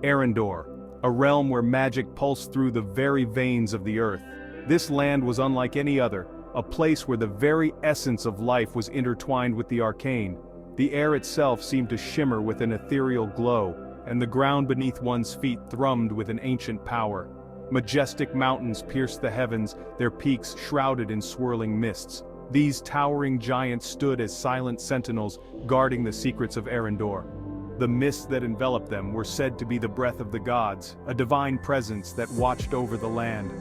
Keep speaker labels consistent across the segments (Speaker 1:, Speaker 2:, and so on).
Speaker 1: Eryndor, a realm where magic pulsed through the very veins of the earth. This land was unlike any other, a place where the very essence of life was intertwined with the arcane. The air itself seemed to shimmer with an ethereal glow, and the ground beneath one's feet thrummed with an ancient power. Majestic mountains pierced the heavens, their peaks shrouded in swirling mists. These towering giants stood as silent sentinels, guarding the secrets of Eryndor. The mists that enveloped them were said to be the breath of the gods, a divine presence that watched over the land.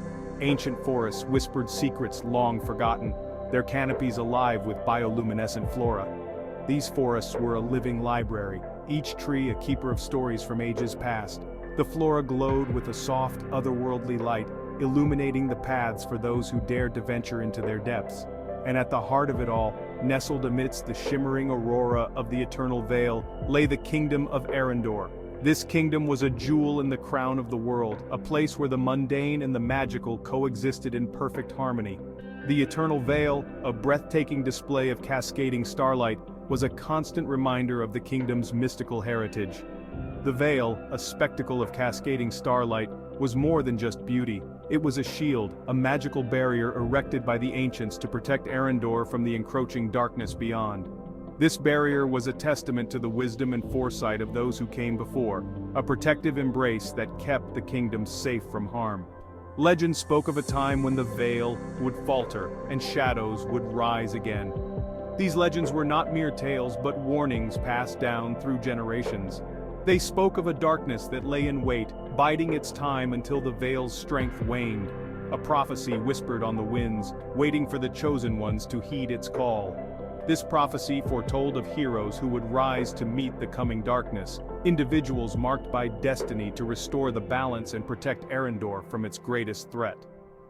Speaker 1: Ancient forests whispered secrets long forgotten, their canopies alive with bioluminescent flora. These forests were a living library, each tree a keeper of stories from ages past. The flora glowed with a soft, otherworldly light, illuminating the paths for those who dared to venture into their depths. And at the heart of it all, nestled amidst the shimmering aurora of the eternal veil, lay the Kingdom of Eryndor. This kingdom was a jewel in the crown of the world, a place where the mundane and the magical coexisted in perfect harmony. The eternal veil, a breathtaking display of cascading starlight, was a constant reminder of the kingdom's mystical heritage. The veil, a spectacle of cascading starlight, was more than just beauty. It was a shield, a magical barrier erected by the ancients to protect Eryndor from the encroaching darkness beyond. This barrier was a testament to the wisdom and foresight of those who came before, a protective embrace that kept the kingdom safe from harm. Legend spoke of a time when the veil would falter and shadows would rise again. These legends were not mere tales but warnings passed down through generations. They spoke of a darkness that lay in wait, biding its time until the veil's strength waned. A prophecy whispered on the winds, waiting for the chosen ones to heed its call. This prophecy foretold of heroes who would rise to meet the coming darkness, individuals marked by destiny to restore the balance and protect Eryndor from its greatest threat.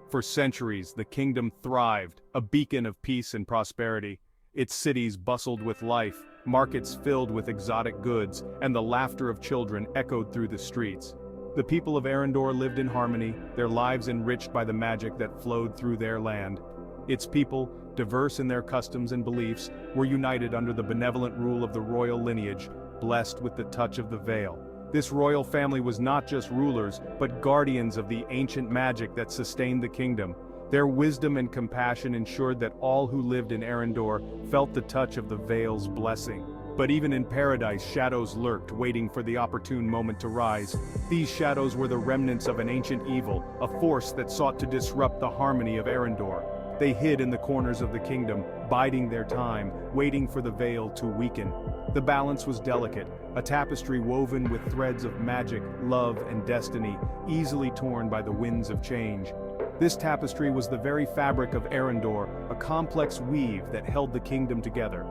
Speaker 1: For centuries, the kingdom thrived, a beacon of peace and prosperity. Its cities bustled with life, markets filled with exotic goods, and the laughter of children echoed through the streets. The people of Eryndor lived in harmony, their lives enriched by the magic that flowed through their land. Its people, diverse in their customs and beliefs, were united under the benevolent rule of the royal lineage, blessed with the touch of the veil. This royal family was not just rulers, but guardians of the ancient magic that sustained the kingdom. Their wisdom and compassion ensured that all who lived in Eryndor felt the touch of the veil's blessing. But even in paradise, shadows lurked, waiting for the opportune moment to rise. These shadows were the remnants of an ancient evil, a force that sought to disrupt the harmony of Eryndor. They hid in the corners of the kingdom, biding their time, waiting for the veil to weaken. The balance was delicate, a tapestry woven with threads of magic, love, and destiny, easily torn by the winds of change. This tapestry was the very fabric of Eryndor, a complex weave that held the kingdom together.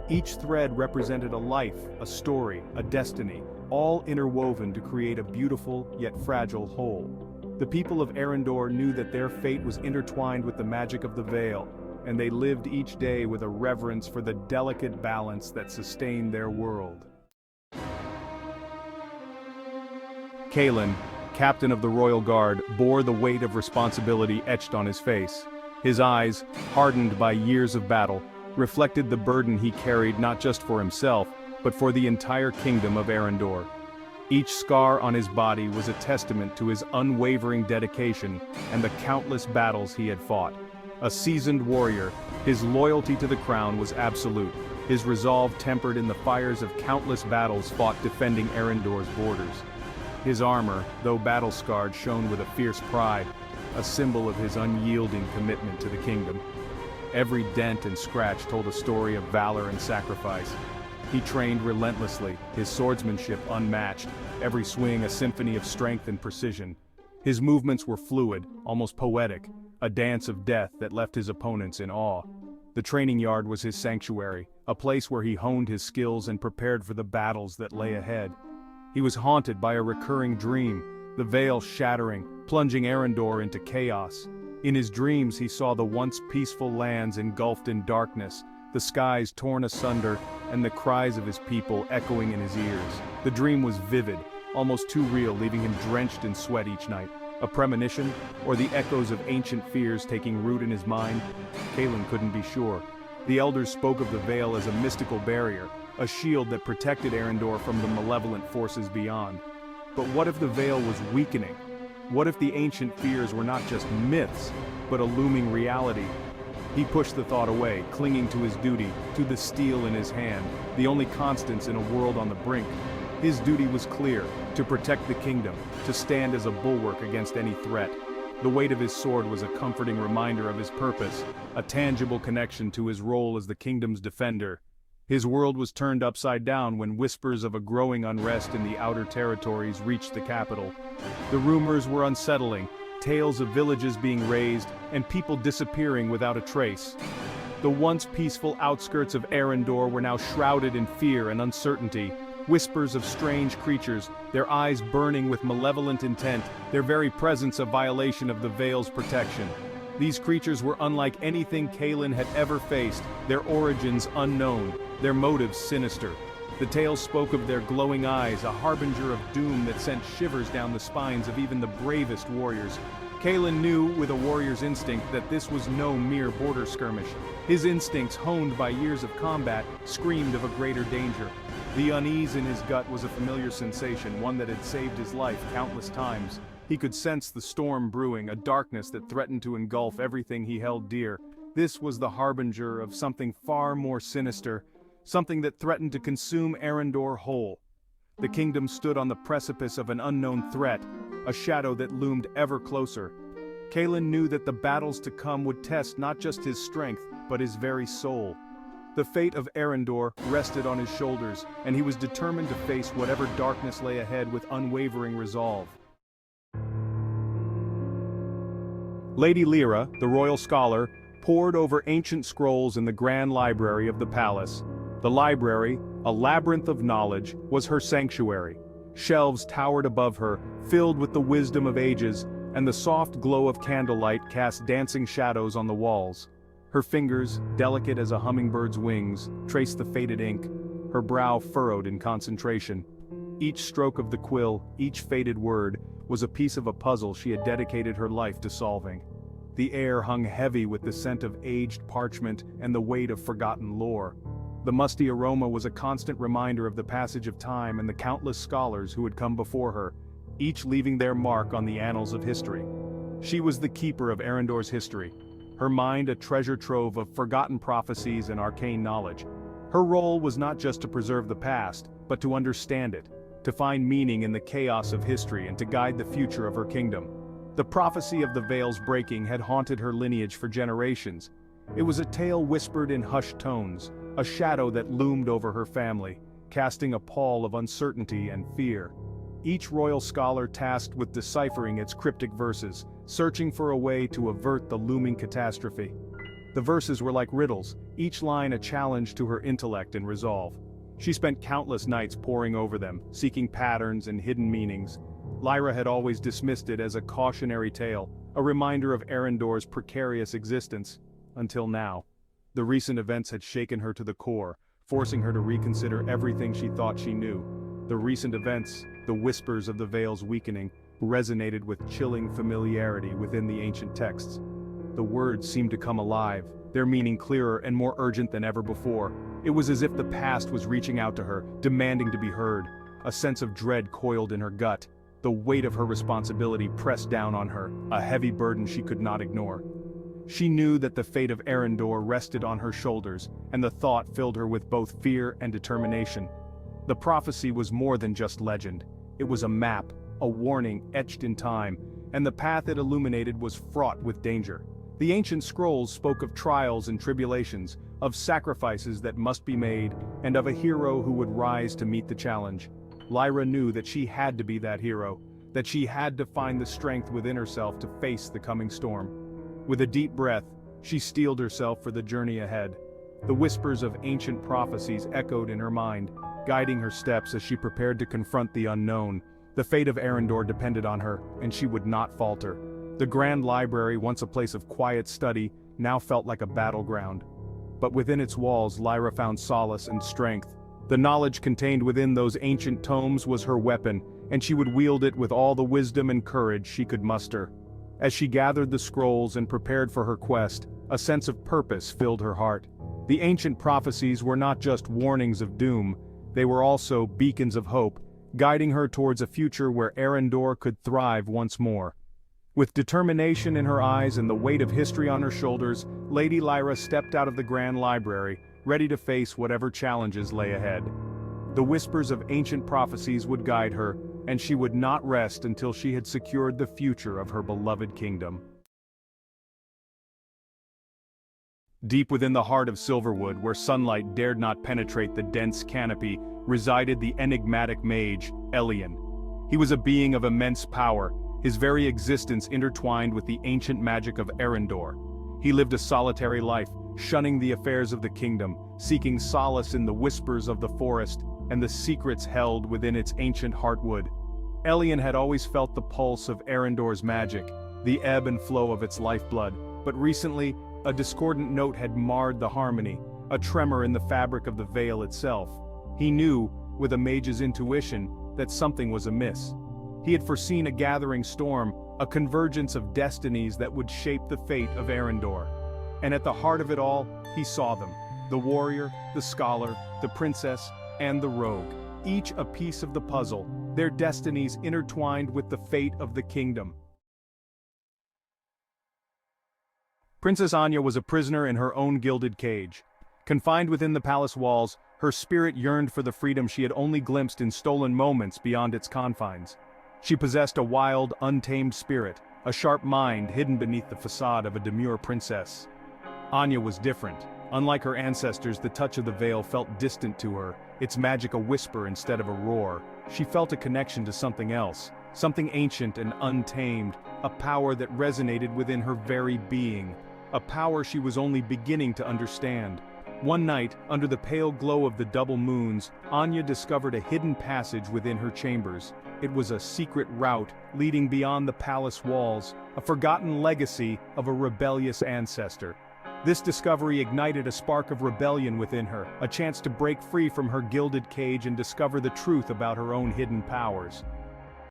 Speaker 1: Each thread represented a life, a story, a destiny, all interwoven to create a beautiful yet fragile whole. The people of Eryndor knew that their fate was intertwined with the magic of the veil, and they lived each day with a reverence for the delicate balance that sustained their world. Kaelen, captain of the royal guard, bore the weight of responsibility etched on his face. His eyes, hardened by years of battle, reflected the burden he carried not just for himself, but for the entire kingdom of Eryndor. Each scar on his body was a testament to his unwavering dedication and the countless battles he had fought. A seasoned warrior, his loyalty to the crown was absolute, his resolve tempered in the fires of countless battles fought defending Eryndor's borders. His armor, though battle-scarred, shone with a fierce pride, a symbol of his unyielding commitment to the kingdom. Every dent and scratch told a story of valor and sacrifice. He trained relentlessly, his swordsmanship unmatched, every swing a symphony of strength and precision. His movements were fluid, almost poetic, a dance of death that left his opponents in awe. The training yard was his sanctuary, a place where he honed his skills and prepared for the battles that lay ahead. He was haunted by a recurring dream, the veil shattering, plunging Eryndor into chaos. In his dreams he saw the once peaceful lands engulfed in darkness, the skies torn asunder, and the cries of his people echoing in his ears. The dream was vivid, almost too real, leaving him drenched in sweat each night. A premonition, or the echoes of ancient fears taking root in his mind? Kaelen couldn't be sure. The elders spoke of the veil as a mystical barrier, a shield that protected Eryndor from the malevolent forces beyond. But what if the veil was weakening? What if the ancient fears were not just myths, but a looming reality? He pushed the thought away, clinging to his duty, to the steel in his hand, the only constants in a world on the brink. His duty was clear, to protect the kingdom, to stand as a bulwark against any threat. The weight of his sword was a comforting reminder of his purpose, a tangible connection to his role as the kingdom's defender. His world was turned upside down when whispers of a growing unrest in the outer territories reached the capital. The rumors were unsettling, tales of villages being razed, and people disappearing without a trace. The once peaceful outskirts of Eryndor were now shrouded in fear and uncertainty. Whispers of strange creatures, their eyes burning with malevolent intent, their very presence a violation of the veil's protection. These creatures were unlike anything Kaelen had ever faced, their origins unknown, their motives sinister. The tales spoke of their glowing eyes, a harbinger of doom that sent shivers down the spines of even the bravest warriors. Kaelen knew, with a warrior's instinct, that this was no mere border skirmish. His instincts, honed by years of combat, screamed of a greater danger. The unease in his gut was a familiar sensation, one that had saved his life countless times. He could sense the storm brewing, a darkness that threatened to engulf everything he held dear. This was the harbinger of something far more sinister, something that threatened to consume Eryndor whole. The kingdom stood on the precipice of an unknown threat, a shadow that loomed ever closer. Kaelen knew that the battles to come would test not just his strength, but his very soul. The fate of Eryndor rested on his shoulders, and he was determined to face whatever darkness lay ahead with unwavering resolve. Lady Lyra, the royal scholar, pored over ancient scrolls in the grand library of the palace. The library, a labyrinth of knowledge, was her sanctuary. Shelves towered above her, filled with the wisdom of ages, and the soft glow of candlelight cast dancing shadows on the walls. Her fingers, delicate as a hummingbird's wings, traced the faded ink, her brow furrowed in concentration. Each stroke of the quill, each faded word, was a piece of a puzzle she had dedicated her life to solving. The air hung heavy with the scent of aged parchment and the weight of forgotten lore. The musty aroma was a constant reminder of the passage of time and the countless scholars who had come before her, each leaving their mark on the annals of history. She was the keeper of Eryndor's history, her mind a treasure trove of forgotten prophecies and arcane knowledge. Her role was not just to preserve the past, but to understand it, to find meaning in the chaos of history and to guide the future of her kingdom. The prophecy of the veil's breaking had haunted her lineage for generations. It was a tale whispered in hushed tones, a shadow that loomed over her family, casting a pall of uncertainty and fear. Each royal scholar tasked with deciphering its cryptic verses, searching for a way to avert the looming catastrophe. The verses were like riddles, each line a challenge to her intellect and resolve. She spent countless nights poring over them, seeking patterns and hidden meanings. Lyra had always dismissed it as a cautionary tale, a reminder of Eryndor's precarious existence. Until now. The recent events had shaken her to the core, forcing her to reconsider everything she thought she knew. The recent events, the whispers of the veil's weakening, resonated with chilling familiarity within the ancient texts. The words seemed to come alive, their meaning clearer and more urgent than ever before. It was as if the past was reaching out to her, demanding to be heard. A sense of dread coiled in her gut. The weight of her responsibility pressed down on her, a heavy burden she could not ignore. She knew that the fate of Eryndor rested on her shoulders, and the thought filled her with both fear and determination. The prophecy was more than just legend. It was a map, a warning etched in time, and the path it illuminated was fraught with danger. The ancient scrolls spoke of trials and tribulations, of sacrifices that must be made, and of a hero who would rise to meet the challenge. Lyra knew that she had to be that hero, that she had to find the strength within herself to face the coming storm. With a deep breath, she steeled herself for the journey ahead. The whispers of ancient prophecies echoed in her mind, guiding her steps as she prepared to confront the unknown. The fate of Eryndor depended on her, and she would not falter. The grand library, once a place of quiet study, now felt like a battleground. But within its walls, Lyra found solace and strength. The knowledge contained within those ancient tomes was her weapon, and she would wield it with all the wisdom and courage she could muster. As she gathered the scrolls and prepared for her quest, a sense of purpose filled her heart. The ancient prophecies were not just warnings of doom, they were also beacons of hope, guiding her towards a future where Eryndor could thrive once more. With determination in her eyes and the weight of history on her shoulders, Lady Lyra stepped out of the Grand Library, ready to face whatever challenges lay ahead. The whispers of ancient prophecies would guide her, and she would not rest until she had secured the future of her beloved kingdom. Deep within the heart of Silverwood, where sunlight dared not penetrate the dense canopy, resided the enigmatic mage, Kaelen. He was a being of immense power, his very existence intertwined with the ancient magic of Eryndor. He lived a solitary life, shunning the affairs of the kingdom, seeking solace in the whispers of the forest and the secrets held within its ancient heartwood. Kaelen had always felt the pulse of Eryndor's magic, the ebb and flow of its lifeblood, but recently, a discordant note had marred the harmony, a tremor in the fabric of the veil itself. He knew, with a mage's intuition, that something was amiss. He had foreseen a gathering storm, a convergence of destinies that would shape the fate of Eryndor. And at the heart of it all, he saw them: the warrior, the scholar, the princess, and the rogue, each a piece of the puzzle, their destinies intertwined with the fate of the kingdom. Princess Anya was a prisoner in her own gilded cage. Confined within the palace walls, her spirit yearned for the freedom she had only glimpsed in stolen moments beyond its confines. She possessed a wild, untamed spirit, a sharp mind hidden beneath the facade of a demure princess. Anya was different. Unlike her ancestors, the touch of the veil felt distant to her, its magic a whisper instead of a roar. She felt a connection to something else, something ancient and untamed, a power that resonated within her very being, a power she was only beginning to understand. One night, under the pale glow of the double moons, Anya discovered a hidden passage within her chambers. It was a secret route leading beyond the palace walls, a forgotten legacy of a rebellious ancestor. This discovery ignited a spark of rebellion within her, a chance to break free from her gilded cage and discover the truth about her own hidden powers.